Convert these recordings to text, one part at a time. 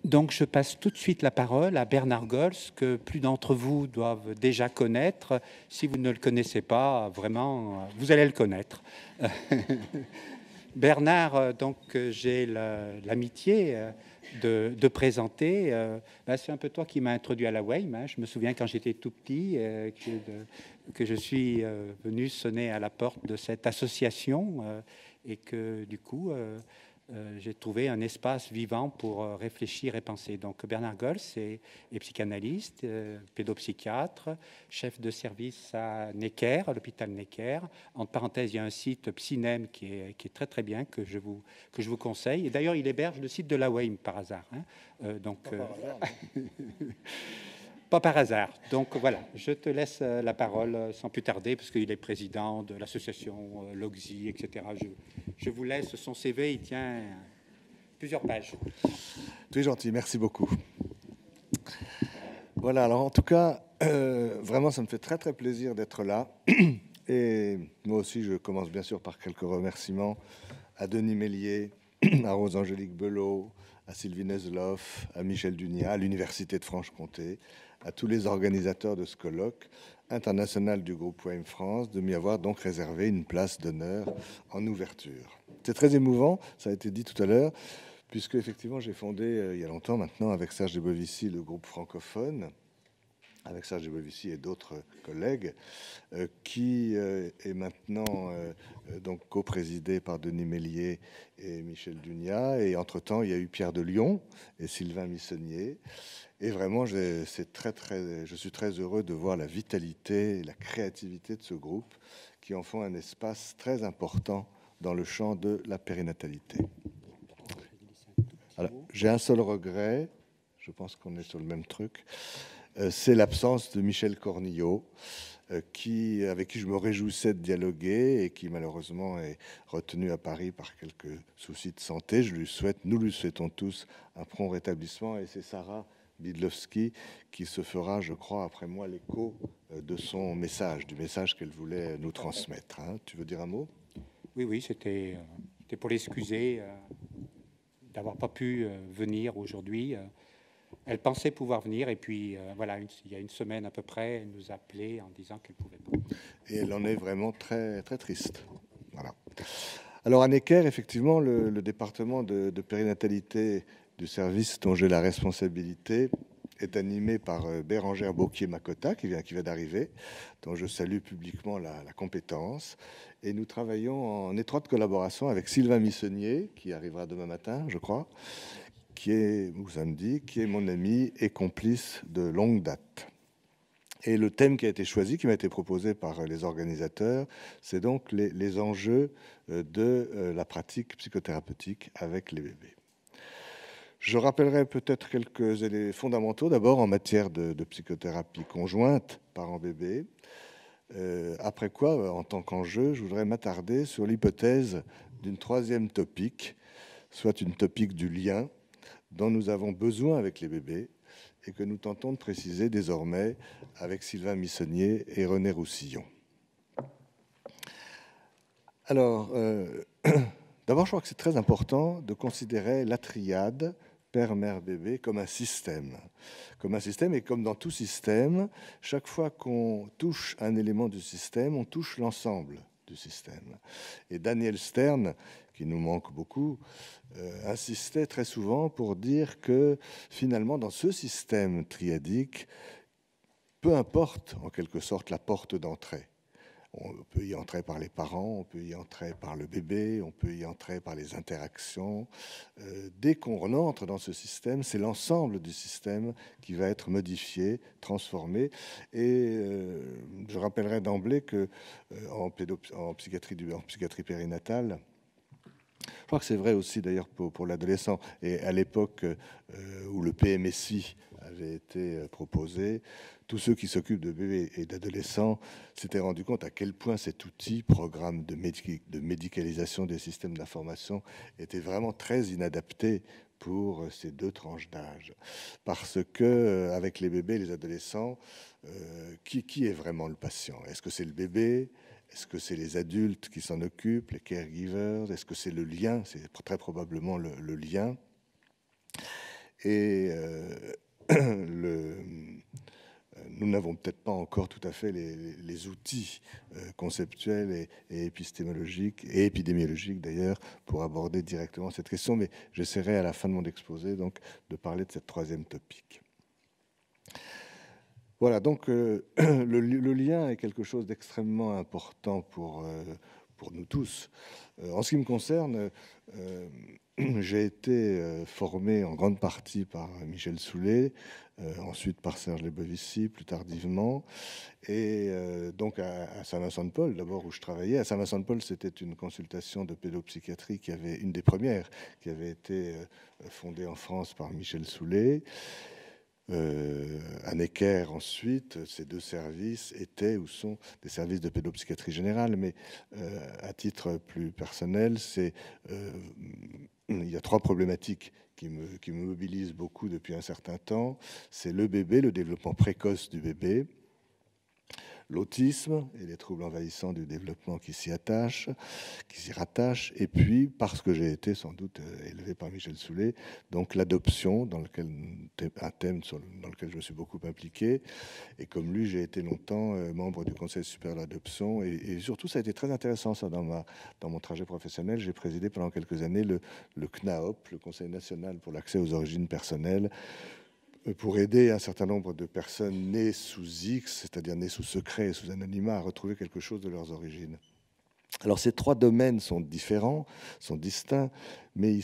Donc, je passe tout de suite la parole à Bernard Gols, que plus d'entre vous doivent déjà connaître. Si vous ne le connaissez pas, vraiment, vous allez le connaître. Bernard, donc, j'ai l'amitié de présenter. C'est un peu toi qui m'as introduit à la WAME. Hein. Je me souviens quand j'étais tout petit que je suis venu sonner à la porte de cette association et que, du coup... j'ai trouvé un espace vivant pour réfléchir et penser. Donc Bernard Gols est psychanalyste, pédopsychiatre, chef de service à Necker, à l'hôpital Necker. Entre parenthèses, il y a un site Psynem qui est très très bien, que je vous conseille. Et d'ailleurs, il héberge le site de la WAME par hasard. Hein. Pas par hasard. Donc voilà, je te laisse la parole sans plus tarder, parce qu'il est président de l'association LOGSI, etc. Je vous laisse son CV, il tient plusieurs pages. Tu es gentil, merci beaucoup. Voilà, alors en tout cas, vraiment, ça me fait très très plaisir d'être là. Et moi aussi, je commence bien sûr par quelques remerciements à Denis Mélier, à Rose-Angélique Belot, à Sylvie Nezloff, à Michel Dunia, à l'Université de Franche-Comté, à tous les organisateurs de ce colloque international du groupe WAME France, de m'y avoir donc réservé une place d'honneur en ouverture. C'est très émouvant, ça a été dit tout à l'heure, puisque effectivement j'ai fondé il y a longtemps maintenant avec Serge de Bovici le groupe francophone, avec Serge de Bovici et d'autres collègues, qui est maintenant donc co-présidé par Denis Mélier et Michel Dunia. Et entre-temps, il y a eu Pierre de Lyon et Sylvain Missonnier. Et vraiment, je suis très heureux de voir la vitalité et la créativité de ce groupe qui en font un espace très important dans le champ de la périnatalité. Alors, j'ai un seul regret, je pense qu'on est sur le même truc, c'est l'absence de Michel Cornillot, avec qui je me réjouissais de dialoguer et qui malheureusement est retenu à Paris par quelques soucis de santé. Nous lui souhaitons tous un prompt rétablissement, et c'est Sarah Bidlowski qui se fera, je crois, après moi, l'écho de son message, du message qu'elle voulait nous transmettre. Hein. Tu veux dire un mot? Oui, c'était pour l'excuser d'avoir pas pu venir aujourd'hui. Elle pensait pouvoir venir, et puis voilà, il y a une semaine à peu près, elle nous a appelé en disant qu'elle pouvait pas. Et elle en est vraiment très, très triste. Voilà. Alors à Necker, effectivement, le département de périnatalité du service dont j'ai la responsabilité est animé par Bérangère Bocquier-Makota, qui vient d'arriver, dont je salue publiquement la compétence. Et nous travaillons en étroite collaboration avec Sylvain Missonnier, qui arrivera demain matin, je crois, ou samedi, qui est mon ami et complice de longue date. Et le thème qui a été choisi, qui m'a été proposé par les organisateurs, c'est donc les enjeux de la pratique psychothérapeutique avec les bébés. Je rappellerai peut-être quelques éléments fondamentaux, d'abord en matière de psychothérapie conjointe parent-bébé. Après quoi, en tant qu'enjeu, je voudrais m'attarder sur l'hypothèse d'une troisième topique, soit une topique du lien dont nous avons besoin avec les bébés et que nous tentons de préciser désormais avec Sylvain Missonnier et René Roussillon. Alors, d'abord, je crois que c'est très important de considérer la triade père, mère, bébé comme un système. Et comme dans tout système, chaque fois qu'on touche un élément du système, on touche l'ensemble du système. Et Daniel Stern, qui nous manque beaucoup, insistait très souvent pour dire que finalement, dans ce système triadique, peu importe en quelque sorte la porte d'entrée. On peut y entrer par les parents, on peut y entrer par le bébé, on peut y entrer par les interactions. Dès qu'on entre dans ce système, c'est l'ensemble du système qui va être modifié, transformé. Et je rappellerai d'emblée que en psychiatrie périnatale, je crois que c'est vrai aussi d'ailleurs pour l'adolescent. Et à l'époque où le PMSI avait été proposé, tous ceux qui s'occupent de bébés et d'adolescents s'étaient rendus compte à quel point cet outil, programme de médicalisation des systèmes d'information, était vraiment très inadapté pour ces deux tranches d'âge. Parce que avec les bébés et les adolescents, qui est vraiment le patient? Est-ce que c'est le bébé? Est-ce que c'est les adultes qui s'en occupent, les caregivers? Est-ce que c'est le lien? C'est très probablement le lien. Et nous n'avons peut-être pas encore tout à fait les outils conceptuels et épistémologiques, et épidémiologiques d'ailleurs, pour aborder directement cette question, mais j'essaierai à la fin de mon exposé donc, de parler de cette troisième topique. Voilà, donc le lien est quelque chose d'extrêmement important pour nous tous. En ce qui me concerne, j'ai été formé en grande partie par Michel Soulet, ensuite par Serge Lebovici, plus tardivement, et donc à Saint-Vincent-de-Paul, d'abord où je travaillais. À Saint-Vincent-de-Paul, c'était une consultation de pédopsychiatrie qui avait, une des premières, qui avait été fondée en France par Michel Soulet. À Necker, ensuite, ces deux services étaient ou sont des services de pédopsychiatrie générale, mais à titre plus personnel, il y a trois problématiques qui me mobilisent beaucoup depuis un certain temps. C'est le bébé, le développement précoce du bébé, l'autisme et les troubles envahissants du développement qui s'y rattachent, et puis, parce que j'ai été sans doute élevé par Michel Soulet, donc l'adoption, un thème dans lequel je me suis beaucoup impliqué, et comme lui, j'ai été longtemps membre du Conseil supérieur de l'adoption, et surtout, ça a été très intéressant, ça, dans mon trajet professionnel. J'ai présidé pendant quelques années le CNAOP, le Conseil national pour l'accès aux origines personnelles, pour aider un certain nombre de personnes nées sous X, c'est-à-dire nées sous secret et sous anonymat, à retrouver quelque chose de leurs origines. Alors ces trois domaines sont différents, sont distincts, mais il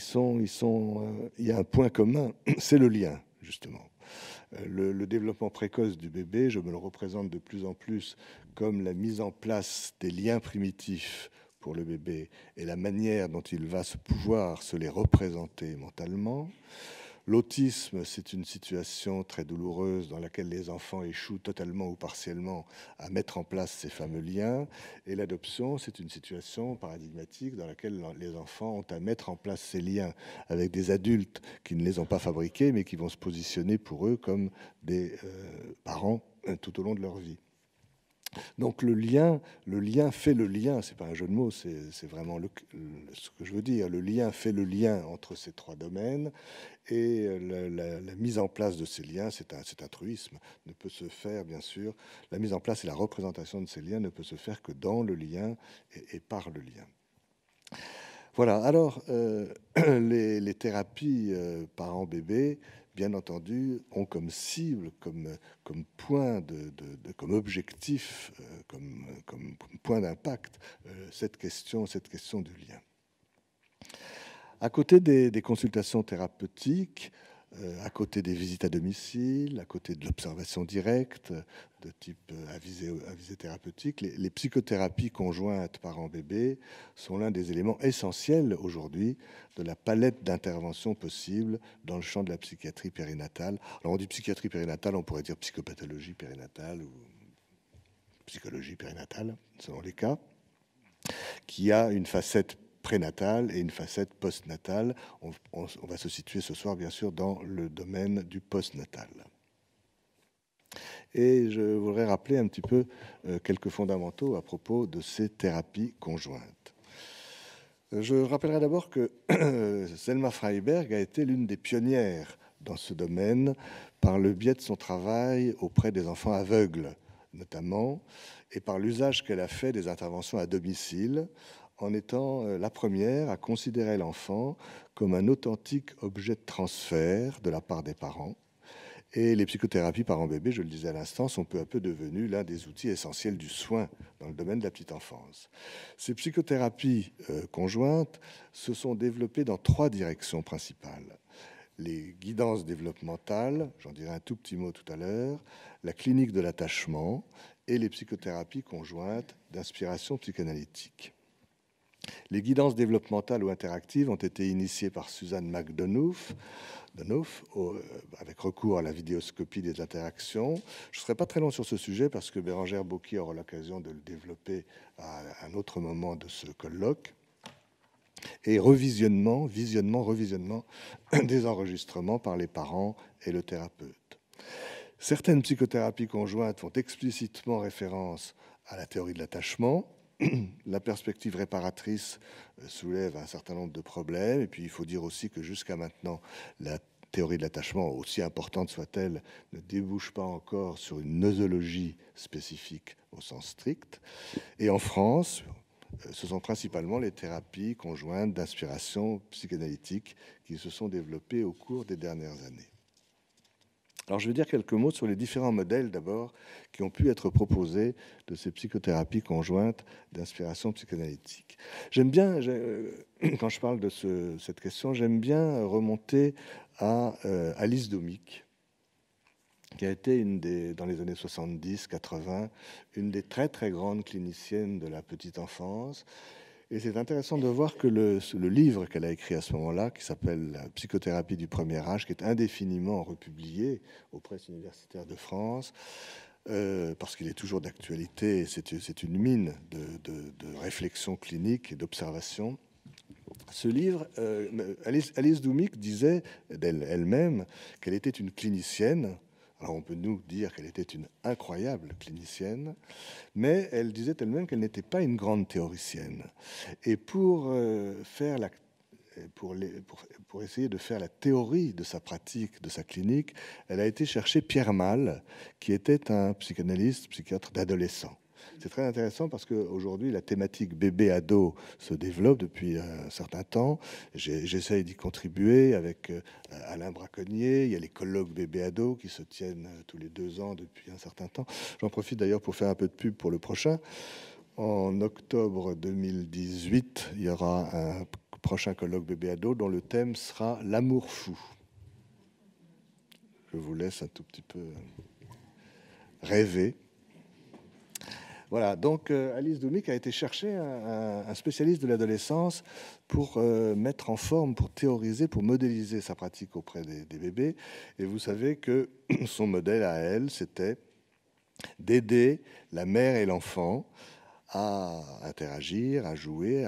y a un point commun, c'est le lien, justement. Le développement précoce du bébé, je me le représente de plus en plus comme la mise en place des liens primitifs pour le bébé et la manière dont il va pouvoir se les représenter mentalement. L'autisme, c'est une situation très douloureuse dans laquelle les enfants échouent totalement ou partiellement à mettre en place ces fameux liens. Et l'adoption, c'est une situation paradigmatique dans laquelle les enfants ont à mettre en place ces liens avec des adultes qui ne les ont pas fabriqués, mais qui vont se positionner pour eux comme des parents tout au long de leur vie. Donc le lien fait le lien, c'est pas un jeu de mots, c'est vraiment ce que je veux dire. Le lien fait le lien entre ces trois domaines, et la mise en place de ces liens, c'est un truisme, ne peut se faire, bien sûr, la mise en place et la représentation de ces liens ne peut se faire que dans le lien et par le lien. Voilà, alors les thérapies parents-bébés, bien entendu, ont comme cible, comme point comme objectif, comme point d'impact, cette question du lien. À côté des consultations thérapeutiques, à côté des visites à domicile, à côté de l'observation directe de type avisé thérapeutique, les psychothérapies conjointes parents-bébés sont l'un des éléments essentiels aujourd'hui de la palette d'interventions possibles dans le champ de la psychiatrie périnatale. Alors on dit psychiatrie périnatale, on pourrait dire psychopathologie périnatale ou psychologie périnatale, selon les cas, qui a une facette prénatale et une facette postnatale. On va se situer ce soir, bien sûr, dans le domaine du postnatal. Et je voudrais rappeler un petit peu quelques fondamentaux à propos de ces thérapies conjointes. Je rappellerai d'abord que Selma Freiberg a été l'une des pionnières dans ce domaine par le biais de son travail auprès des enfants aveugles, notamment, et par l'usage qu'elle a fait des interventions à domicile, en étant la première à considérer l'enfant comme un authentique objet de transfert de la part des parents. Et les psychothérapies parents-bébés, je le disais à l'instant, sont peu à peu devenues l'un des outils essentiels du soin dans le domaine de la petite enfance. Ces psychothérapies conjointes se sont développées dans trois directions principales. Les guidances développementales, j'en dirai un tout petit mot tout à l'heure, la clinique de l'attachement et les psychothérapies conjointes d'inspiration psychanalytique. Les guidances développementales ou interactives ont été initiées par Suzanne McDonough, avec recours à la vidéoscopie des interactions. Je ne serai pas très long sur ce sujet parce que Bérangère Bocquier aura l'occasion de le développer à un autre moment de ce colloque. Et revisionnement des enregistrements par les parents et le thérapeute. Certaines psychothérapies conjointes font explicitement référence à la théorie de l'attachement. La perspective réparatrice soulève un certain nombre de problèmes. Et puis, il faut dire aussi que jusqu'à maintenant, la théorie de l'attachement, aussi importante soit-elle, ne débouche pas encore sur une nosologie spécifique au sens strict. Et en France, ce sont principalement les thérapies conjointes d'inspiration psychanalytique qui se sont développées au cours des dernières années. Alors, je vais dire quelques mots sur les différents modèles, d'abord, qui ont pu être proposés de ces psychothérapies conjointes d'inspiration psychanalytique. J'aime bien, quand je parle de cette question, j'aime bien remonter à Alice Doumic, qui a été dans les années 70-80, une des très très grandes cliniciennes de la petite enfance. Et c'est intéressant de voir que le livre qu'elle a écrit à ce moment-là, qui s'appelle La psychothérapie du premier âge, qui est indéfiniment republié aux presses universitaires de France, parce qu'il est toujours d'actualité, c'est une mine de réflexion clinique et d'observation. Ce livre, Alice Doumic disait d'elle-même qu'elle était une clinicienne. Alors on peut nous dire qu'elle était une incroyable clinicienne, mais elle disait elle-même qu'elle n'était pas une grande théoricienne. Et pour essayer de faire la théorie de sa pratique, de sa clinique, elle a été chercher Pierre Malle, qui était un psychanalyste, psychiatre d'adolescents. C'est très intéressant parce qu'aujourd'hui, la thématique bébé-ado se développe depuis un certain temps. J'essaye d'y contribuer avec Alain Braconnier. Il y a les colloques bébé-ado qui se tiennent tous les 2 ans depuis un certain temps. J'en profite d'ailleurs pour faire un peu de pub pour le prochain. En octobre 2018, il y aura un prochain colloque bébé-ado dont le thème sera l'amour fou. Je vous laisse un tout petit peu rêver. Voilà, donc Alice Doumic a été chercher un spécialiste de l'adolescence pour mettre en forme, pour théoriser, pour modéliser sa pratique auprès des bébés. Et vous savez que son modèle à elle, c'était d'aider la mère et l'enfant à interagir, à jouer,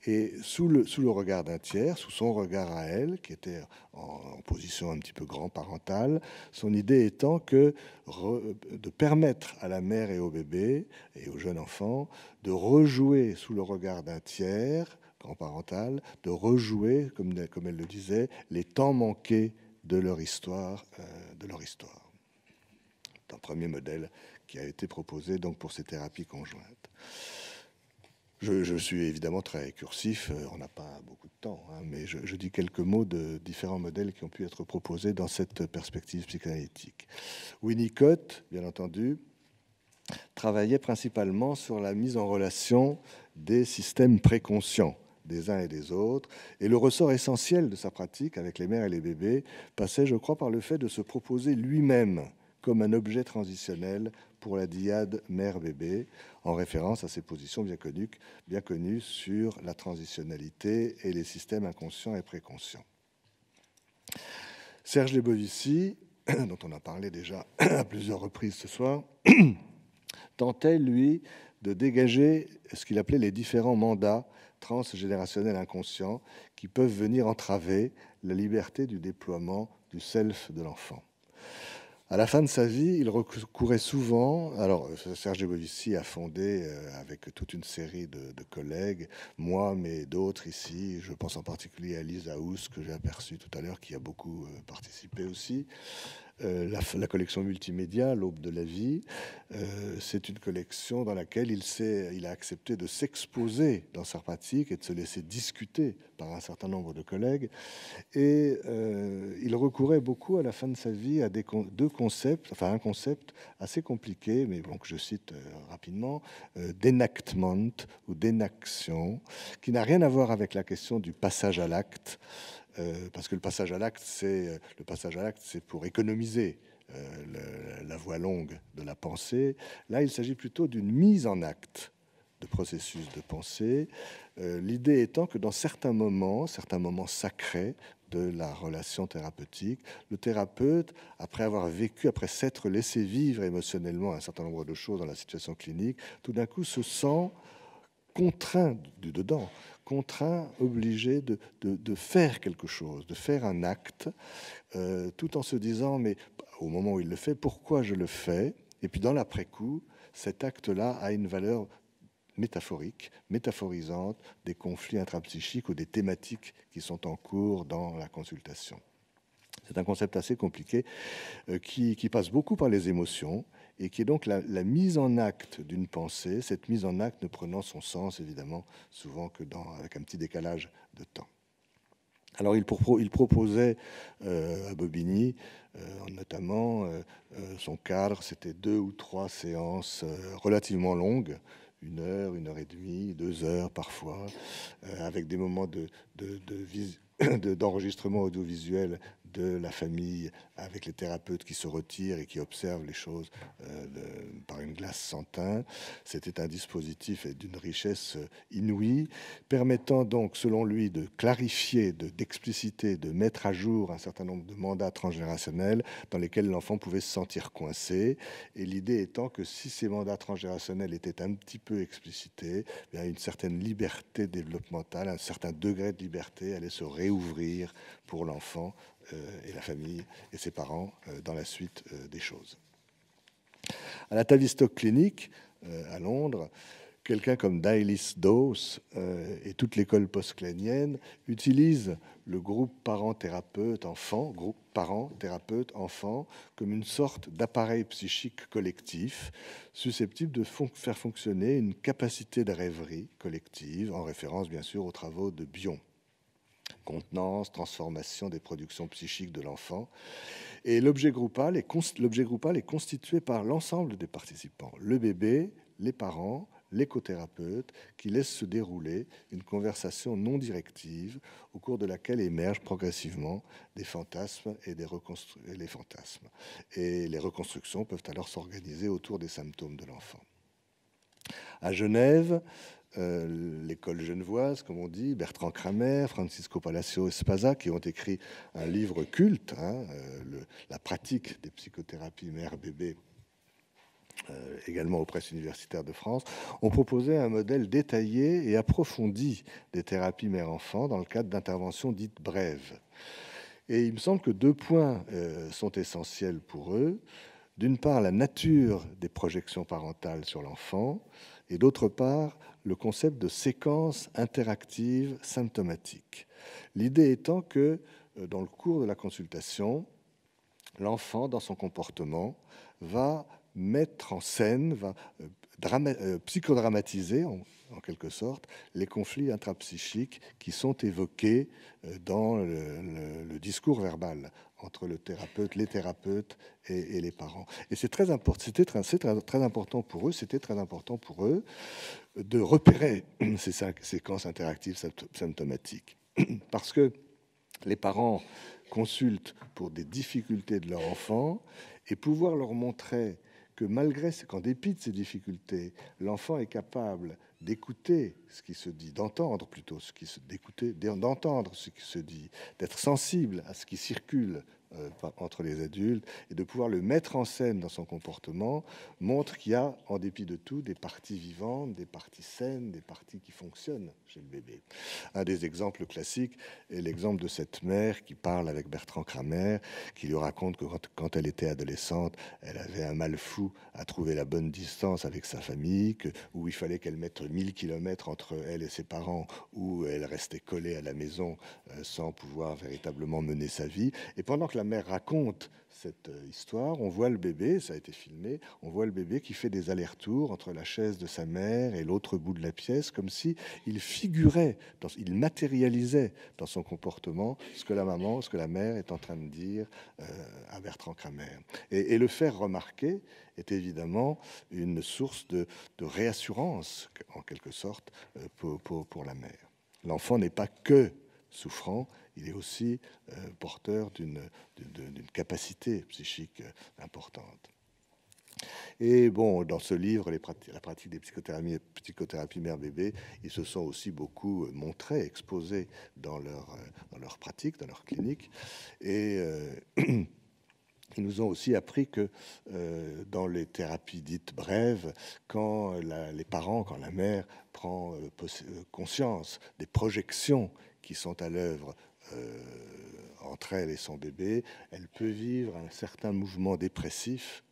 et sous le regard d'un tiers, sous son regard à elle, qui était en position un petit peu grand-parentale, son idée étant de permettre à la mère et au bébé et au jeune enfant de rejouer sous le regard d'un tiers grand-parental, de rejouer, comme elle le disait, les temps manqués de leur histoire. C'est un premier modèle qui a été proposé donc pour ces thérapies conjointes. Je suis évidemment très cursif, on n'a pas beaucoup de temps, hein, mais je dis quelques mots de différents modèles qui ont pu être proposés dans cette perspective psychanalytique. Winnicott, bien entendu, travaillait principalement sur la mise en relation des systèmes préconscients des uns et des autres, et le ressort essentiel de sa pratique avec les mères et les bébés passait, je crois, par le fait de se proposer lui-même comme un objet transitionnel pour la dyade mère-bébé, en référence à ses positions bien connues sur la transitionnalité et les systèmes inconscients et préconscients. Serge Lebovici, dont on a parlé déjà à plusieurs reprises ce soir, tentait, lui, de dégager ce qu'il appelait les différents mandats transgénérationnels inconscients qui peuvent venir entraver la liberté du déploiement du self de l'enfant. À la fin de sa vie, il recourait souvent. Alors, Serge Lebovici a fondé avec toute une série de collègues, moi, mais d'autres ici. Je pense en particulier à Lisa Hous, que j'ai aperçue tout à l'heure, qui a beaucoup participé aussi. La collection multimédia, L'Aube de la vie, c'est une collection dans laquelle il a accepté de s'exposer dans sa pratique et de se laisser discuter par un certain nombre de collègues. Et il recourait beaucoup à la fin de sa vie à un concept assez compliqué, mais bon, que je cite rapidement, d'enactment ou d'énaction, qui n'a rien à voir avec la question du passage à l'acte, parce que le passage à l'acte, c'est pour économiser la voie longue de la pensée. Là, il s'agit plutôt d'une mise en acte de processus de pensée. L'idée étant que dans certains moments sacrés de la relation thérapeutique, le thérapeute, après s'être laissé vivre émotionnellement un certain nombre de choses dans la situation clinique, tout d'un coup se sent contraint du dedans, obligé de faire quelque chose, de faire un acte, tout en se disant, mais au moment où il le fait, pourquoi je le fais? Et puis dans l'après-coup, cet acte-là a une valeur métaphorique, métaphorisante des conflits intrapsychiques ou des thématiques qui sont en cours dans la consultation. C'est un concept assez compliqué qui passe beaucoup par les émotions et qui est donc la mise en acte d'une pensée, cette mise en acte ne prenant son sens évidemment souvent que avec un petit décalage de temps. Alors il proposait à Bobigny, notamment son cadre, c'était 2 ou 3 séances relativement longues, 1 heure, 1 heure et demie, 2 heures parfois, avec des moments d'enregistrement audiovisuel de la famille avec les thérapeutes qui se retirent et qui observent les choses par une glace sans teint. C'était un dispositif d'une richesse inouïe, permettant donc, selon lui, de clarifier, d'expliciter, de mettre à jour un certain nombre de mandats transgénérationnels dans lesquels l'enfant pouvait se sentir coincé. Et l'idée étant que si ces mandats transgénérationnels étaient un petit peu explicités, bien, une certaine liberté développementale, un certain degré de liberté allait se réouvrir pour l'enfant et la famille et ses parents dans la suite des choses. À la Tavistock Clinic, à Londres, quelqu'un comme Dailis Dawes et toute l'école post-clénienne utilisent le groupe parents-thérapeutes-enfants, comme une sorte d'appareil psychique collectif susceptible de faire fonctionner une capacité de rêverie collective, en référence bien sûr aux travaux de Bion. Contenance, transformation des productions psychiques de l'enfant. Et l'objet groupal est constitué par l'ensemble des participants, le bébé, les parents, l'écothérapeute, qui laisse se dérouler une conversation non directive au cours de laquelle émergent progressivement des fantasmes et les fantasmes. Et les reconstructions peuvent alors s'organiser autour des symptômes de l'enfant. À Genève, l'école genevoise, comme on dit, Bertrand Kramer, Francisco Palacio Espaza, qui ont écrit un livre culte, La pratique des psychothérapies mère-bébé, également aux presses universitaires de France, ont proposé un modèle détaillé et approfondi des thérapies mère-enfant dans le cadre d'interventions dites brèves. Et il me semble que 2 points sont essentiels pour eux. D'une part, la nature des projections parentales sur l'enfant, et d'autre part, le concept de séquence interactive symptomatique. L'idée étant que, dans le cours de la consultation, l'enfant, dans son comportement, va mettre en scène, va psychodramatiser, en quelque sorte, les conflits intrapsychiques qui sont évoqués dans le discours verbal entre les thérapeutes et les parents. Et c'était très important pour eux de repérer ces séquences interactives symptomatiques. Parce que les parents consultent pour des difficultés de leur enfant et pouvoir leur montrer que qu'en dépit de ces difficultés, l'enfant est capable d'écouter ce qui se dit, d'entendre ce qui se dit, d'être sensible à ce qui circule entre les adultes et de pouvoir le mettre en scène dans son comportement montre qu'il y a, en dépit de tout, des parties vivantes, des parties saines, des parties qui fonctionnent chez le bébé. Un des exemples classiques est l'exemple de cette mère qui parle avec Bertrand Kramer, qui lui raconte que quand elle était adolescente, elle avait un mal fou à trouver la bonne distance avec sa famille, où il fallait qu'elle mette 1000 kilomètres entre elle et ses parents, où elle restait collée à la maison sans pouvoir véritablement mener sa vie. Et pendant que la mère raconte cette histoire, on voit le bébé, ça a été filmé, on voit le bébé qui fait des allers-retours entre la chaise de sa mère et l'autre bout de la pièce, comme si il figurait, il matérialisait dans son comportement ce que la mère est en train de dire à Bertrand Kramer. Et le faire remarquer est évidemment une source de réassurance, en quelque sorte, pour la mère. L'enfant n'est pas que souffrant, il est aussi porteur d'une capacité psychique importante. Et bon, dans ce livre, la pratique des psychothérapies mère-bébé, ils se sont aussi beaucoup montrés, exposés dans leur pratique, dans leur clinique. Et ils nous ont aussi appris que dans les thérapies dites brèves, quand la mère prend conscience des projections qui sont à l'œuvre entre elle et son bébé, elle peut vivre un certain mouvement dépressif.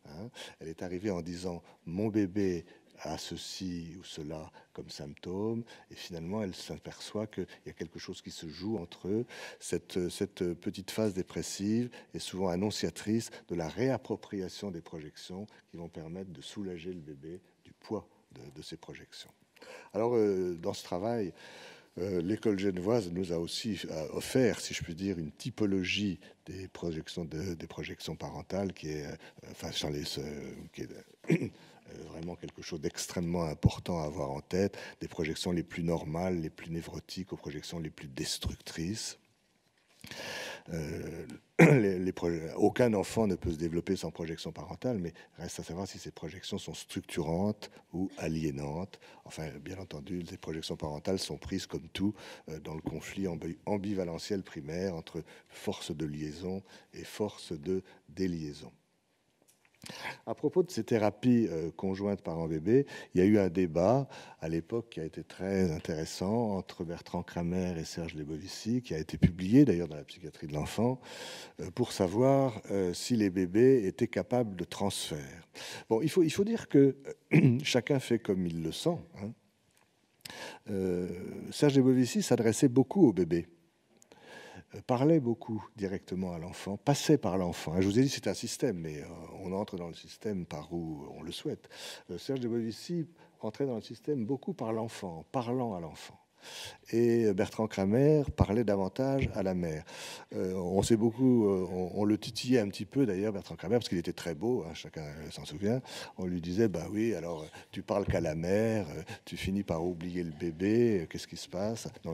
Elle est arrivée en disant « mon bébé a ceci ou cela comme symptôme, et finalement elle s'aperçoit qu'il y a quelque chose qui se joue entre eux. Cette petite phase dépressive est souvent annonciatrice de la réappropriation des projections qui vont permettre de soulager le bébé du poids de ces projections. Alors, dans ce travail, l'école genevoise nous a aussi offert, si je puis dire, une typologie des projections parentales qui est, qui est vraiment quelque chose d'extrêmement important à avoir en tête, des projections les plus normales, les plus névrotiques, aux projections les plus destructrices. Aucun enfant ne peut se développer sans projection parentale, mais reste à savoir si ces projections sont structurantes ou aliénantes. Enfin, bien entendu, les projections parentales sont prises comme tout dans le conflit ambivalentiel primaire entre force de liaison et force de déliaison. À propos de ces thérapies conjointes parent-bébé, il y a eu un débat à l'époque qui a été très intéressant entre Bertrand Kramer et Serge Lebovici, qui a été publié d'ailleurs dans la psychiatrie de l'enfant, pour savoir si les bébés étaient capables de transfert. Bon, il faut dire que chacun fait comme il le sent. Serge Lebovici s'adressait beaucoup aux bébés, parlait beaucoup directement à l'enfant, passait par l'enfant. Je vous ai dit c'est un système, mais on entre dans le système par où on le souhaite. Serge Lebovici entrait dans le système beaucoup par l'enfant, parlant à l'enfant. Et Bertrand Kramer parlait davantage à la mère. On s'est beaucoup, on le titillait un petit peu d'ailleurs, Bertrand Kramer, parce qu'il était très beau, hein, chacun s'en souvient. On lui disait, bah oui, alors tu parles qu'à la mère, tu finis par oublier le bébé, qu'est-ce qui se passe? Non,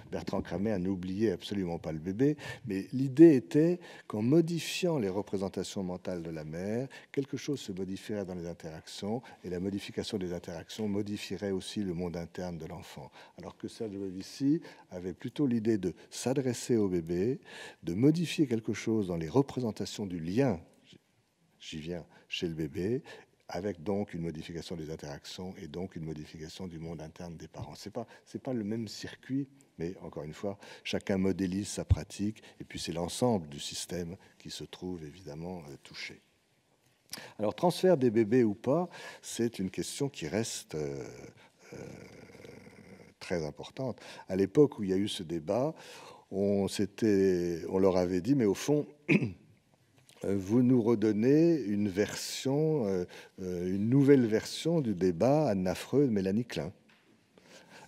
Bertrand Kramer n'oubliait absolument pas le bébé, mais l'idée était qu'en modifiant les représentations mentales de la mère, quelque chose se modifierait dans les interactions, et la modification des interactions modifierait aussi le monde interne de l'enfant. Alors que Serge Lebovici avait plutôt l'idée de s'adresser au bébé, de modifier quelque chose dans les représentations du lien, j'y viens, chez le bébé, avec donc une modification des interactions et donc une modification du monde interne des parents. C'est pas le même circuit, mais encore une fois, chacun modélise sa pratique et puis c'est l'ensemble du système qui se trouve évidemment touché. Alors, transfert des bébés ou pas, c'est une question qui reste très importante. À l'époque où il y a eu ce débat, on leur avait dit, mais au fond, vous nous redonnez une nouvelle version du débat Anna Freud, Mélanie Klein.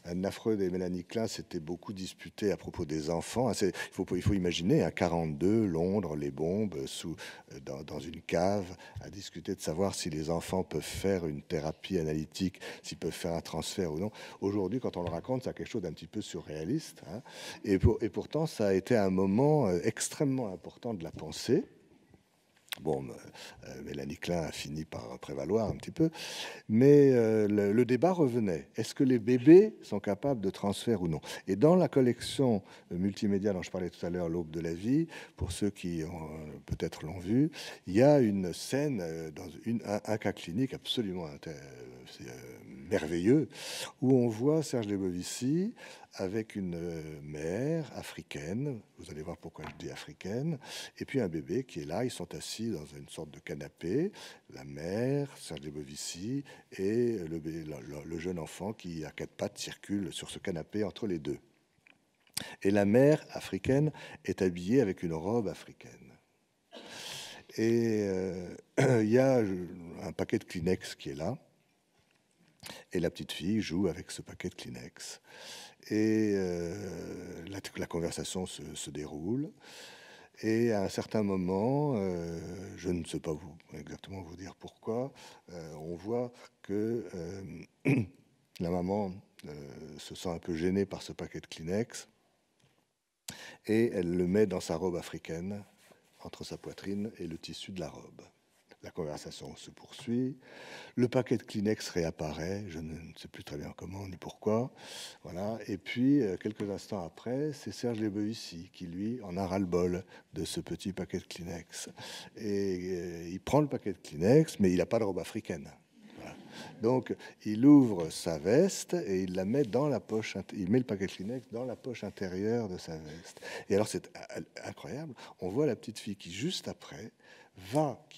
Anna Freud et Mélanie Klein s'étaient beaucoup disputés à propos des enfants. Il faut imaginer, à 42, Londres, les bombes, dans une cave, à discuter de savoir si les enfants peuvent faire une thérapie analytique, s'ils peuvent faire un transfert ou non. Aujourd'hui, quand on le raconte, c'est quelque chose d'un petit peu surréaliste. Hein. Et pourtant, ça a été un moment extrêmement important de la pensée. Bon, Mélanie Klein a fini par prévaloir un petit peu, mais le débat revenait. Est-ce que les bébés sont capables de transfert ou non? Et dans la collection multimédia dont je parlais tout à l'heure, L'Aube de la vie, pour ceux qui peut-être l'ont vu, il y a une scène dans un cas clinique absolument merveilleux, où on voit Serge Lebovici avec une mère africaine, vous allez voir pourquoi je dis africaine, et puis un bébé qui est là, ils sont assis dans une sorte de canapé, la mère, Serge Lebovici, et le jeune enfant qui, à quatre pattes, circule sur ce canapé entre les deux. Et la mère africaine est habillée avec une robe africaine. Et il y a un paquet de Kleenex qui est là, et la petite fille joue avec ce paquet de Kleenex. Et la conversation se déroule. Et à un certain moment, je ne sais pas exactement vous dire pourquoi, on voit que la maman se sent un peu gênée par ce paquet de Kleenex et elle le met dans sa robe africaine, entre sa poitrine et le tissu de la robe. La conversation se poursuit. Le paquet de Kleenex réapparaît. Je ne sais plus très bien comment ni pourquoi. Voilà. Et puis, quelques instants après, c'est Serge Lebovici qui, lui, en a ras-le-bol de ce petit paquet de Kleenex. Et il prend le paquet de Kleenex, mais il n'a pas de robe africaine. Voilà. Donc, il ouvre sa veste et il la met dans la poche. Il met le paquet de Kleenex dans la poche intérieure de sa veste. Et alors, c'est incroyable. On voit la petite fille qui, juste après,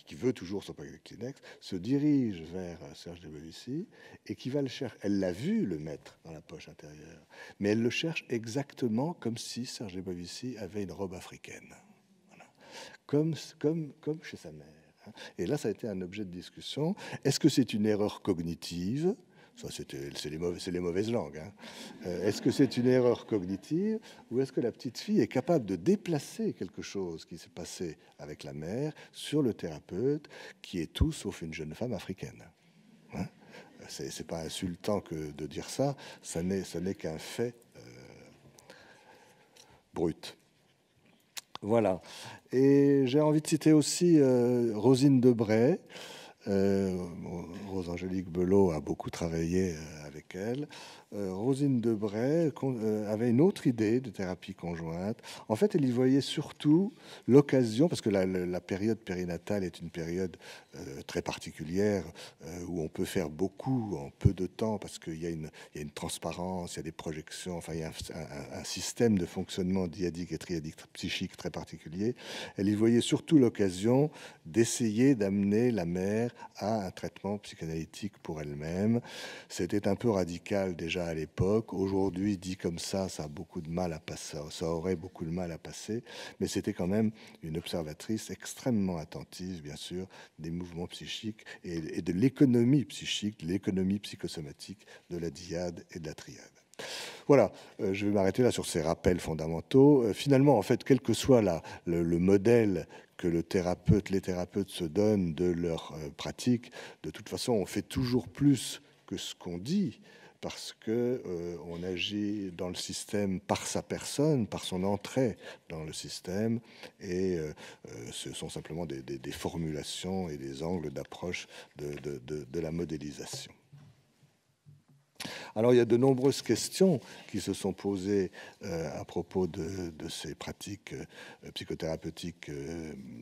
qui veut toujours son paquet de Kleenex, se dirige vers Serge de Bovici et qui va le chercher. Elle l'a vu le mettre dans la poche intérieure, mais elle le cherche exactement comme si Serge de Bovici avait une robe africaine. Voilà. Comme chez sa mère. Et là, ça a été un objet de discussion. Est-ce que c'est une erreur cognitive? Ça, c'est les mauvaises langues. Hein. Est-ce que c'est une erreur cognitive ou est-ce que la petite fille est capable de déplacer quelque chose qui s'est passé avec la mère sur le thérapeute, qui est tout sauf une jeune femme africaine? Hein, c'est pas insultant que de dire ça. Ça n'est qu'un fait brut. Voilà. Et j'ai envie de citer aussi Rosine Debray. Rose-Angélique Belot a beaucoup travaillé avec elle. Rosine Debray avait une autre idée de thérapie conjointe. En fait, elle y voyait surtout l'occasion, parce que la période périnatale est une période très particulière où on peut faire beaucoup en peu de temps, parce qu'il y a une transparence, il y a des projections, enfin, il y a un système de fonctionnement dyadique et triadique psychique très particulier. Elle y voyait surtout l'occasion d'essayer d'amener la mère à un traitement psychanalytique pour elle-même. C'était un peu radical déjà à l'époque. Aujourd'hui, dit comme ça a beaucoup de mal à passer. Ça aurait beaucoup de mal à passer, mais c'était quand même une observatrice extrêmement attentive, bien sûr, des mouvements psychiques et de l'économie psychique, de l'économie psychosomatique de la dyade et de la triade. Voilà, je vais m'arrêter là sur ces rappels fondamentaux. Finalement, en fait, quel que soit le modèle que les thérapeutes se donnent de leur pratique, de toute façon, on fait toujours plus que ce qu'on dit, parce que on agit dans le système par sa personne, par son entrée dans le système, et ce sont simplement des formulations et des angles d'approche de la modélisation. Alors, il y a de nombreuses questions qui se sont posées à propos de ces pratiques psychothérapeutiques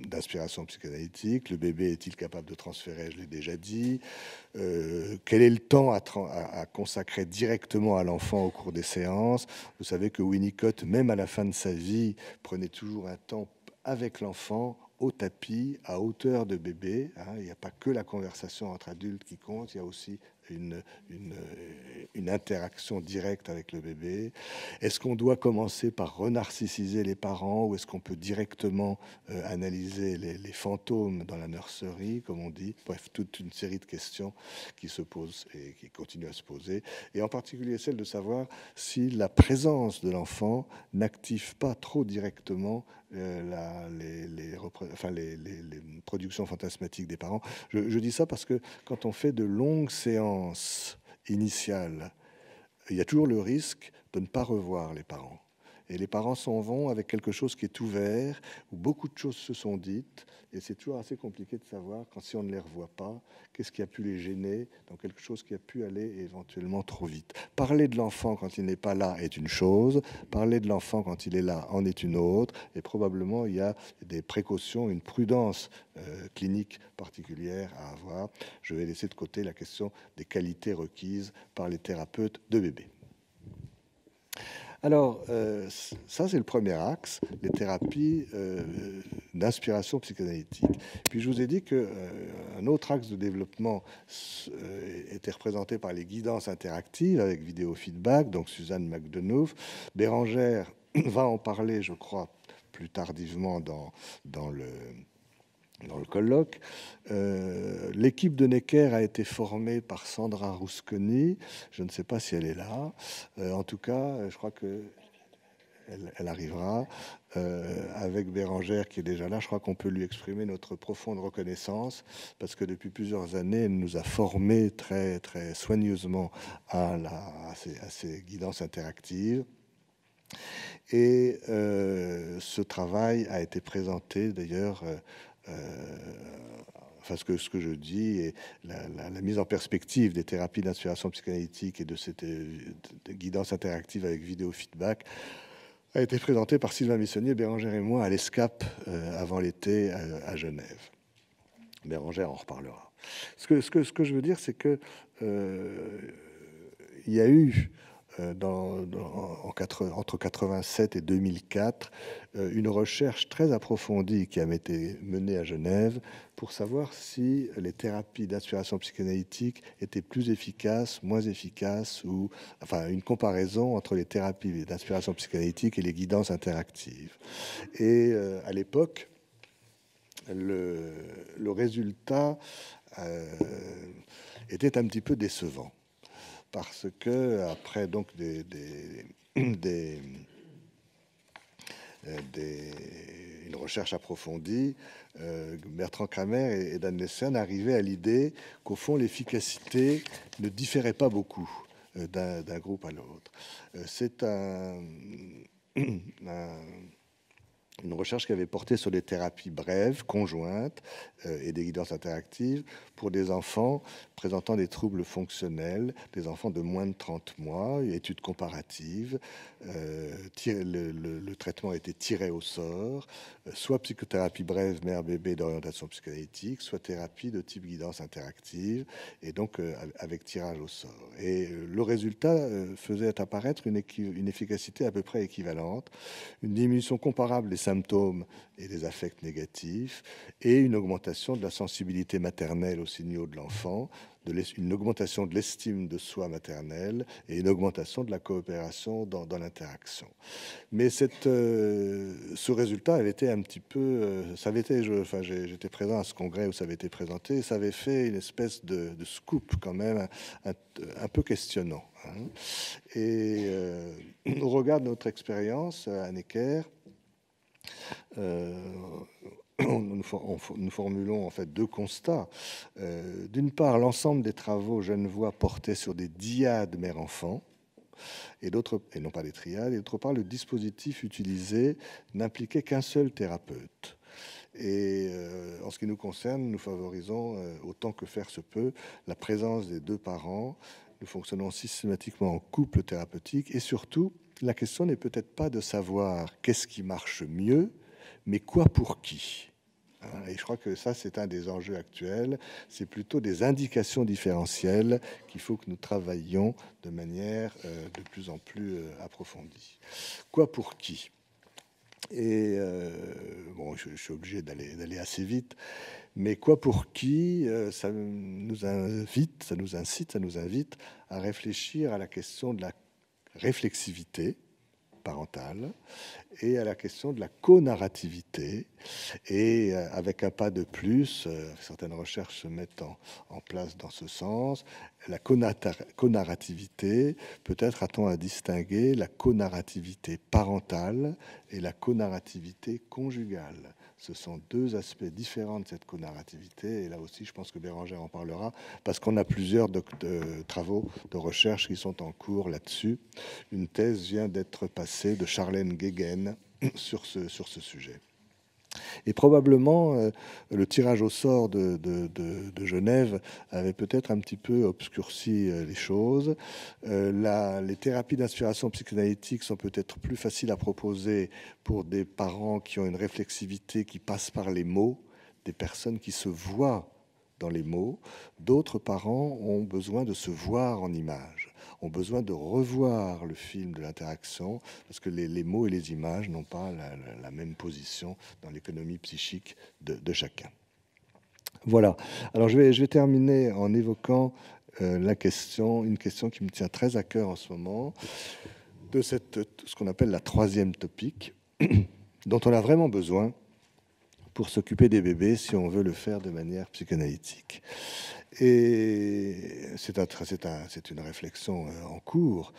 d'inspiration psychanalytique. Le bébé est-il capable de transférer? Je l'ai déjà dit. Quel est le temps à consacrer directement à l'enfant au cours des séances? Vous savez que Winnicott, même à la fin de sa vie, prenait toujours un temps avec l'enfant, au tapis, à hauteur de bébé. Hein. Il n'y a pas que la conversation entre adultes qui compte, il y a aussi une interaction directe avec le bébé. Est-ce qu'on doit commencer par renarcissiser les parents ou est-ce qu'on peut directement analyser les fantômes dans la nurserie, comme on dit? Bref, toute une série de questions qui se posent et qui continuent à se poser. Et en particulier celle de savoir si la présence de l'enfant n'active pas trop directement les productions fantasmatiques des parents. Je dis ça parce que quand on fait de longues séances initiales, il y a toujours le risque de ne pas revoir les parents. Et les parents s'en vont avec quelque chose qui est ouvert, où beaucoup de choses se sont dites, et c'est toujours assez compliqué de savoir, quand si on ne les revoit pas, qu'est-ce qui a pu les gêner dans quelque chose qui a pu aller éventuellement trop vite. Parler de l'enfant quand il n'est pas là est une chose, parler de l'enfant quand il est là en est une autre, et probablement il y a des précautions, une prudence clinique particulière à avoir. Je vais laisser de côté la question des qualités requises par les thérapeutes de bébés. Alors, ça, c'est le premier axe, les thérapies d'inspiration psychanalytique. Puis, je vous ai dit qu'un autre axe de développement était représenté par les guidances interactives avec vidéo feedback, donc Suzanne McDonough. Bérangère va en parler, je crois, plus tardivement dans le colloque. L'équipe de Necker a été formée par Sandra Rusconi. Je ne sais pas si elle est là. En tout cas, je crois qu'elle arrivera. Avec Bérangère qui est déjà là, je crois qu'on peut lui exprimer notre profonde reconnaissance parce que depuis plusieurs années, elle nous a formés très, très soigneusement à ces guidances interactives. Et ce travail a été présenté d'ailleurs ce que je dis, et la mise en perspective des thérapies d'inspiration psychanalytique et de cette guidance interactive avec vidéo feedback a été présentée par Sylvain Missonnier, Bérangère et moi à l'ESCAP avant l'été à Genève. Bérengère en reparlera. Ce que je veux dire, c'est que il y a eu entre 87 et 2004 une recherche très approfondie qui a été menée à Genève pour savoir si les thérapies d'inspiration psychanalytique étaient plus efficaces, moins efficaces, ou enfin une comparaison entre les thérapies d'inspiration psychanalytique et les guidances interactives. Et à l'époque, le résultat était un petit peu décevant. Parce que après donc une recherche approfondie, Bertrand Kramer et Dan Lessin arrivaient à l'idée qu'au fond l'efficacité ne différait pas beaucoup d'un groupe à l'autre. C'est une recherche qui avait porté sur des thérapies brèves, conjointes et des guidances interactives pour des enfants présentant des troubles fonctionnels, des enfants de moins de 30 mois, une étude comparative. Le traitement était tiré au sort, soit psychothérapie brève mère-bébé d'orientation psychanalytique, soit thérapie de type guidance interactive, et donc avec tirage au sort. Et le résultat faisait apparaître une efficacité à peu près équivalente, une diminution comparable des symptômes et des affects négatifs, et une augmentation de la sensibilité maternelle aux signaux de l'enfant, une augmentation de l'estime de soi maternelle et une augmentation de la coopération dans l'interaction. Mais ce résultat avait été un petit peu... j'étais présent à ce congrès où ça avait été présenté, et ça avait fait une espèce de scoop quand même un peu questionnant. Hein. Et au regard de notre expérience à Necker, nous formulons en fait deux constats. D'une part, l'ensemble des travaux genevois portaient sur des dyades mère-enfant, et non pas des triades, et d'autre part, le dispositif utilisé n'impliquait qu'un seul thérapeute. Et en ce qui nous concerne, nous favorisons autant que faire se peut la présence des deux parents. Nous fonctionnons systématiquement en couple thérapeutique, et surtout, la question n'est peut-être pas de savoir qu'est-ce qui marche mieux, mais quoi pour qui. Et je crois que ça, c'est un des enjeux actuels. C'est plutôt des indications différentielles qu'il faut que nous travaillions de manière de plus en plus approfondie. Quoi pour qui? Et bon, je suis obligé d'aller assez vite, mais quoi pour qui, ça nous invite, ça nous incite, ça nous invite à réfléchir à la question de la réflexivité parentale et à la question de la co-narrativité. Et avec un pas de plus, certaines recherches se mettent en place dans ce sens. La co-narrativité, peut-être a-t-on à distinguer la co-narrativité parentale et la co-narrativité conjugale. Ce sont deux aspects différents de cette co-narrativité. Et là aussi, je pense que Bérengère en parlera, parce qu'on a plusieurs travaux de recherche qui sont en cours là-dessus. Une thèse vient d'être passée de Charlène Guéguen sur ce sujet. Et probablement, le tirage au sort de Genève avait peut-être un petit peu obscurci les choses. Les thérapies d'inspiration psychanalytique sont peut-être plus faciles à proposer pour des parents qui ont une réflexivité qui passe par les mots, des personnes qui se voient dans les mots. D'autres parents ont besoin de se voir en images, ont besoin de revoir le film de l'interaction, parce que les mots et les images n'ont pas la même position dans l'économie psychique de chacun. Voilà. Alors je vais terminer en évoquant une question qui me tient très à cœur en ce moment, de ce qu'on appelle la troisième topique, dont on a vraiment besoin pour s'occuper des bébés si on veut le faire de manière psychanalytique. Et c'est une réflexion en cours,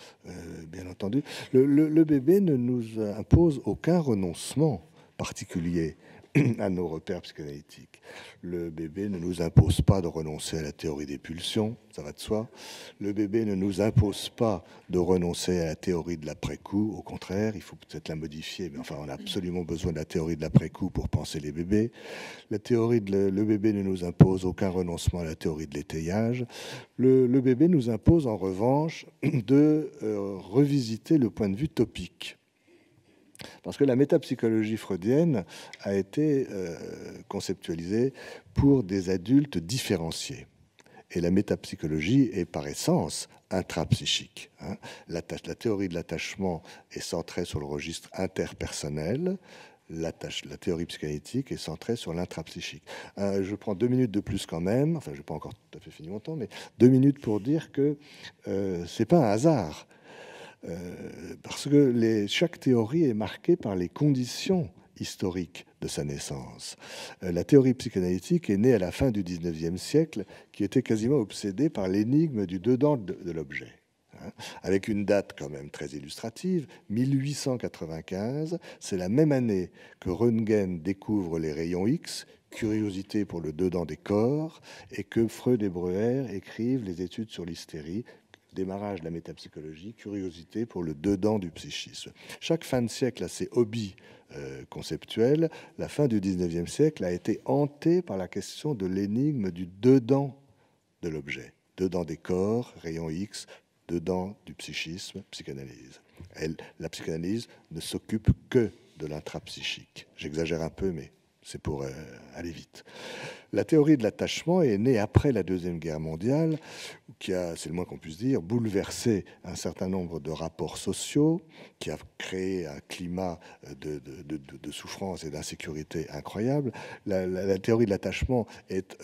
bien entendu. Le bébé ne nous impose aucun renoncement particulier à nos repères psychanalytiques. Le bébé ne nous impose pas de renoncer à la théorie des pulsions, ça va de soi. Le bébé ne nous impose pas de renoncer à la théorie de l'après-coup. Au contraire, il faut peut-être la modifier, mais enfin, on a absolument besoin de la théorie de l'après-coup pour penser les bébés. Le bébé ne nous impose aucun renoncement à la théorie de l'étayage. Le bébé nous impose en revanche de revisiter le point de vue topique. Parce que la métapsychologie freudienne a été conceptualisée pour des adultes différenciés. Et la métapsychologie est par essence intrapsychique. La théorie de l'attachement est centrée sur le registre interpersonnel. La théorie psychanalytique est centrée sur l'intrapsychique. Je prends 2 minutes de plus quand même, enfin je n'ai pas encore tout à fait fini mon temps, mais 2 minutes pour dire que ce n'est pas un hasard. Parce que chaque théorie est marquée par les conditions historiques de sa naissance. La théorie psychanalytique est née à la fin du XIXe siècle, qui était quasiment obsédée par l'énigme du dedans de l'objet. Avec une date quand même très illustrative, 1895, c'est la même année que Röntgen découvre les rayons X, curiosité pour le dedans des corps, et que Freud et Breuer écrivent les études sur l'hystérie, démarrage de la métapsychologie, curiosité pour le dedans du psychisme. Chaque fin de siècle a ses hobbies conceptuels. La fin du XIXe siècle a été hantée par la question de l'énigme du dedans de l'objet. Dedans des corps, rayons X, dedans du psychisme, psychanalyse. La psychanalyse ne s'occupe que de l'intrapsychique. J'exagère un peu, mais c'est pour aller vite. La théorie de l'attachement est née après la Deuxième Guerre mondiale, qui a, c'est le moins qu'on puisse dire, bouleversé un certain nombre de rapports sociaux, qui a créé un climat de souffrance et d'insécurité incroyable. La théorie de l'attachement est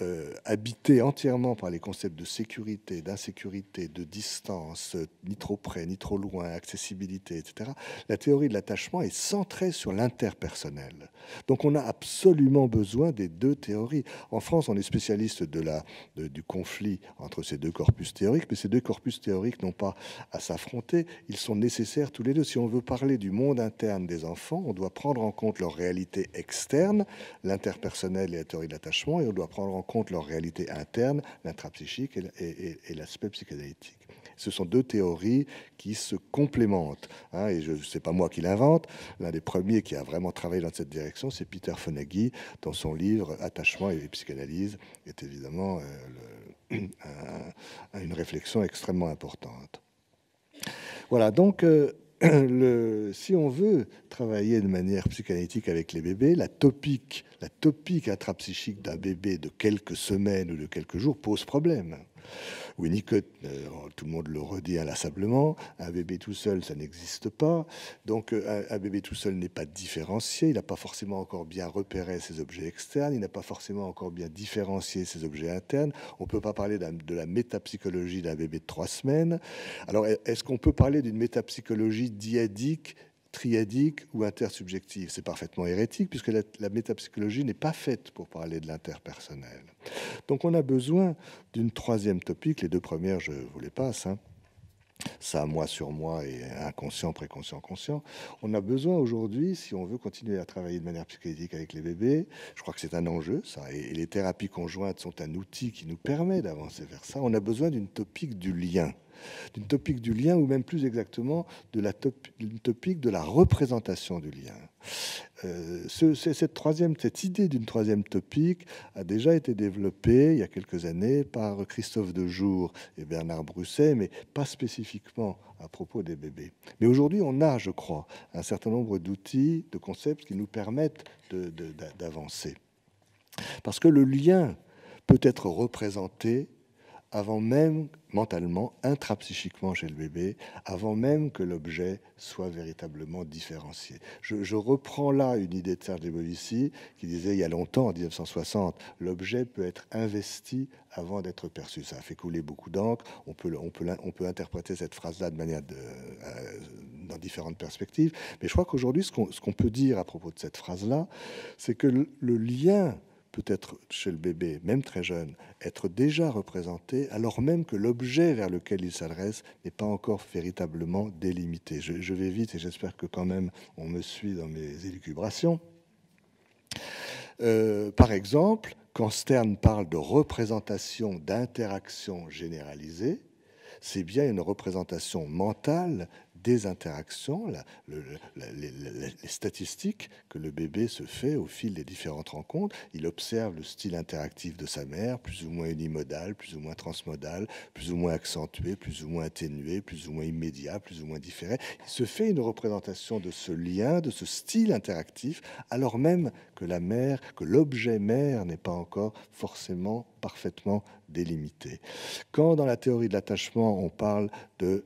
habitée entièrement par les concepts de sécurité, d'insécurité, de distance, ni trop près, ni trop loin, accessibilité, etc. La théorie de l'attachement est centrée sur l'interpersonnel. Donc on a absolument besoin des deux théories. En France, on est spécialiste du conflit entre ces deux corpus théoriques, mais ces deux corpus théoriques n'ont pas à s'affronter. Ils sont nécessaires tous les deux. Si on veut parler du monde interne des enfants, on doit prendre en compte leur réalité externe, l'interpersonnel et la théorie de l'attachement, et on doit prendre en compte leur réalité interne, l'intrapsychique et l'aspect psychanalytique. Ce sont deux théories qui se complémentent. Et ce n'est pas moi qui l'invente. L'un des premiers qui a vraiment travaillé dans cette direction, c'est Peter Fonagy, dans son livre « Attachement et psychanalyse », est évidemment une réflexion extrêmement importante. Voilà, donc si on veut travailler de manière psychanalytique avec les bébés, la topique intrapsychique d'un bébé de quelques semaines ou de quelques jours pose problème. Winnicott, tout le monde le redit inlassablement, un bébé tout seul, ça n'existe pas. Donc un bébé tout seul n'est pas différencié, il n'a pas forcément encore bien repéré ses objets externes, il n'a pas forcément encore bien différencié ses objets internes. On ne peut pas parler de la métapsychologie d'un bébé de 3 semaines. Alors est-ce qu'on peut parler d'une métapsychologie dyadique, triadique ou intersubjective? C'est parfaitement hérétique, puisque la métapsychologie n'est pas faite pour parler de l'interpersonnel. Donc on a besoin d'une troisième topique. Les deux premières, je vous les passe. Ça, moi sur moi et inconscient, préconscient, conscient. On a besoin aujourd'hui, si on veut continuer à travailler de manière psychanalytique avec les bébés, je crois que c'est un enjeu, ça, et les thérapies conjointes sont un outil qui nous permet d'avancer vers ça. On a besoin d'une topique du lien. D'une topique du lien, ou même plus exactement d'une topique de la représentation du lien. Cette idée d'une troisième topique a déjà été développée il y a quelques années par Christophe Dejour et Bernard Brusset, mais pas spécifiquement à propos des bébés. Mais aujourd'hui, on a, je crois, un certain nombre d'outils, de concepts qui nous permettent d'avancer. Parce que le lien peut être représenté avant même, mentalement, intrapsychiquement chez le bébé, avant même que l'objet soit véritablement différencié. Je reprends là une idée de Serge Debovici qui disait il y a longtemps, en 1960, l'objet peut être investi avant d'être perçu. Ça a fait couler beaucoup d'encre. On peut interpréter cette phrase-là de manière dans différentes perspectives. Mais je crois qu'aujourd'hui, ce qu'on peut dire à propos de cette phrase-là, c'est que le lien peut-être chez le bébé, même très jeune, être déjà représenté, alors même que l'objet vers lequel il s'adresse n'est pas encore véritablement délimité. Je vais vite et j'espère que quand même on me suit dans mes élucubrations. Par exemple, quand Stern parle de représentation d'interaction généralisée, c'est bien une représentation mentale des interactions, les statistiques que le bébé se fait au fil des différentes rencontres. Il observe le style interactif de sa mère, plus ou moins unimodal, plus ou moins transmodal, plus ou moins accentué, plus ou moins atténué, plus ou moins immédiat, plus ou moins différé. Il se fait une représentation de ce lien, de ce style interactif, alors même que la mère, que l'objet mère n'est pas encore forcément parfaitement délimité. Quand dans la théorie de l'attachement, on parle de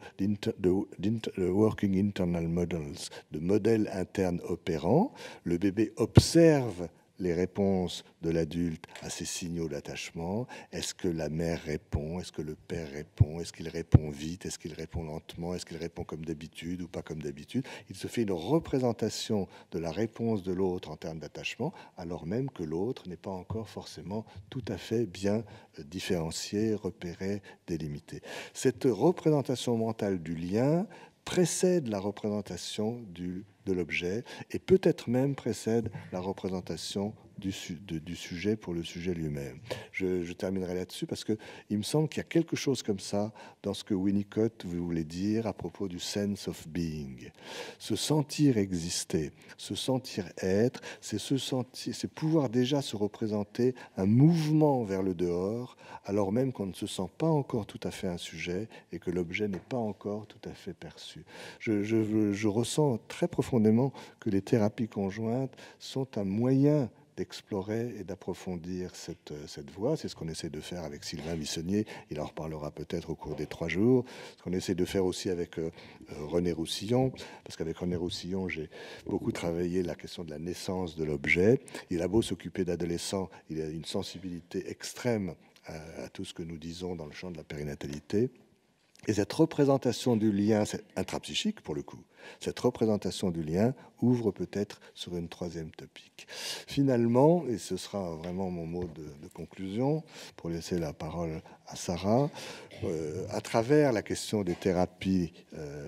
working internal models, de modèles internes opérants, le bébé observe les réponses de l'adulte à ces signaux d'attachement. Est-ce que la mère répond? Est-ce que le père répond? Est-ce qu'il répond vite? Est-ce qu'il répond lentement? Est-ce qu'il répond comme d'habitude ou pas comme d'habitude? Il se fait une représentation de la réponse de l'autre en termes d'attachement, alors même que l'autre n'est pas encore forcément tout à fait bien différencié, repéré, délimité. Cette représentation mentale du lien précède la représentation de l'objet et peut-être même précède la représentation du sujet pour le sujet lui-même. Je terminerai là-dessus parce qu'il me semble qu'il y a quelque chose comme ça dans ce que Winnicott voulait dire à propos du sense of being. Se sentir exister, se sentir être, c'est pouvoir déjà se représenter un mouvement vers le dehors, alors même qu'on ne se sent pas encore tout à fait un sujet et que l'objet n'est pas encore tout à fait perçu. Je ressens très profondément que les thérapies conjointes sont un moyen d'explorer et d'approfondir cette voie. C'est ce qu'on essaie de faire avec Sylvain Bissonnier. Il en reparlera peut-être au cours des 3 jours. Ce qu'on essaie de faire aussi avec René Roussillon, parce qu'avec René Roussillon, j'ai beaucoup travaillé la question de la naissance de l'objet. Il a beau s'occuper d'adolescents, il a une sensibilité extrême à tout ce que nous disons dans le champ de la périnatalité. Et cette représentation du lien, c'est intrapsychique pour le coup, cette représentation du lien ouvre peut-être sur une 3e topique. Finalement, et ce sera vraiment mon mot de conclusion, pour laisser la parole à Sarah, à travers la question des thérapies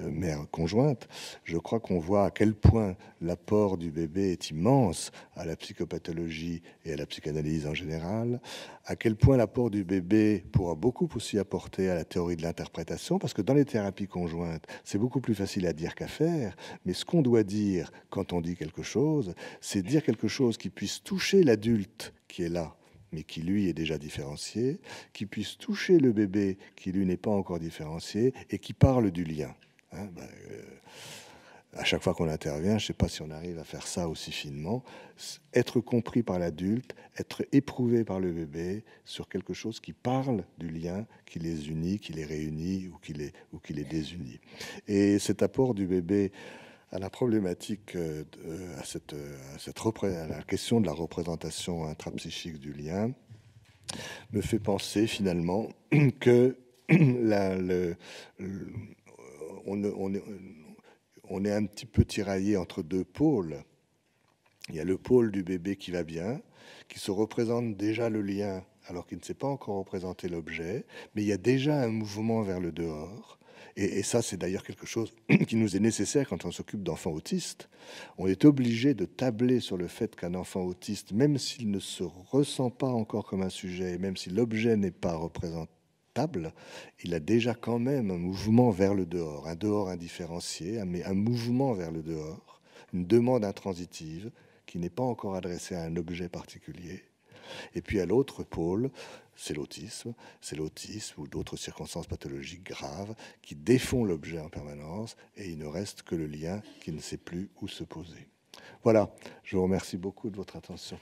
mères conjointes, je crois qu'on voit à quel point l'apport du bébé est immense à la psychopathologie et à la psychanalyse en général, à quel point l'apport du bébé pourra beaucoup aussi apporter à la théorie de l'interprétation, parce que dans les thérapies conjointes, c'est beaucoup plus facile à dire qu'à faire, mais ce qu'on doit dire quand on dit quelque chose, c'est dire quelque chose qui puisse toucher l'adulte qui est là, mais qui lui est déjà différencié, qui puisse toucher le bébé qui lui n'est pas encore différencié et qui parle du lien. À chaque fois qu'on intervient, je ne sais pas si on arrive à faire ça aussi finement, être compris par l'adulte, être éprouvé par le bébé sur quelque chose qui parle du lien, qui les unit, qui les réunit ou qui les désunit. Et cet apport du bébé à la problématique, à la question de la représentation intrapsychique du lien, me fait penser finalement que on est un petit peu tiraillé entre 2 pôles. Il y a le pôle du bébé qui va bien, qui se représente déjà le lien alors qu'il ne s'est pas encore représenté l'objet, mais il y a déjà un mouvement vers le dehors. Et ça, c'est d'ailleurs quelque chose qui nous est nécessaire quand on s'occupe d'enfants autistes. On est obligé de tabler sur le fait qu'un enfant autiste, même s'il ne se ressent pas encore comme un sujet, même si l'objet n'est pas représentable, il a déjà quand même un mouvement vers le dehors, un dehors indifférencié, mais un mouvement vers le dehors, une demande intransitive qui n'est pas encore adressée à un objet particulier. Et puis à l'autre pôle, c'est l'autisme ou d'autres circonstances pathologiques graves qui défont l'objet en permanence et il ne reste que le lien qui ne sait plus où se poser. Voilà, je vous remercie beaucoup de votre attention.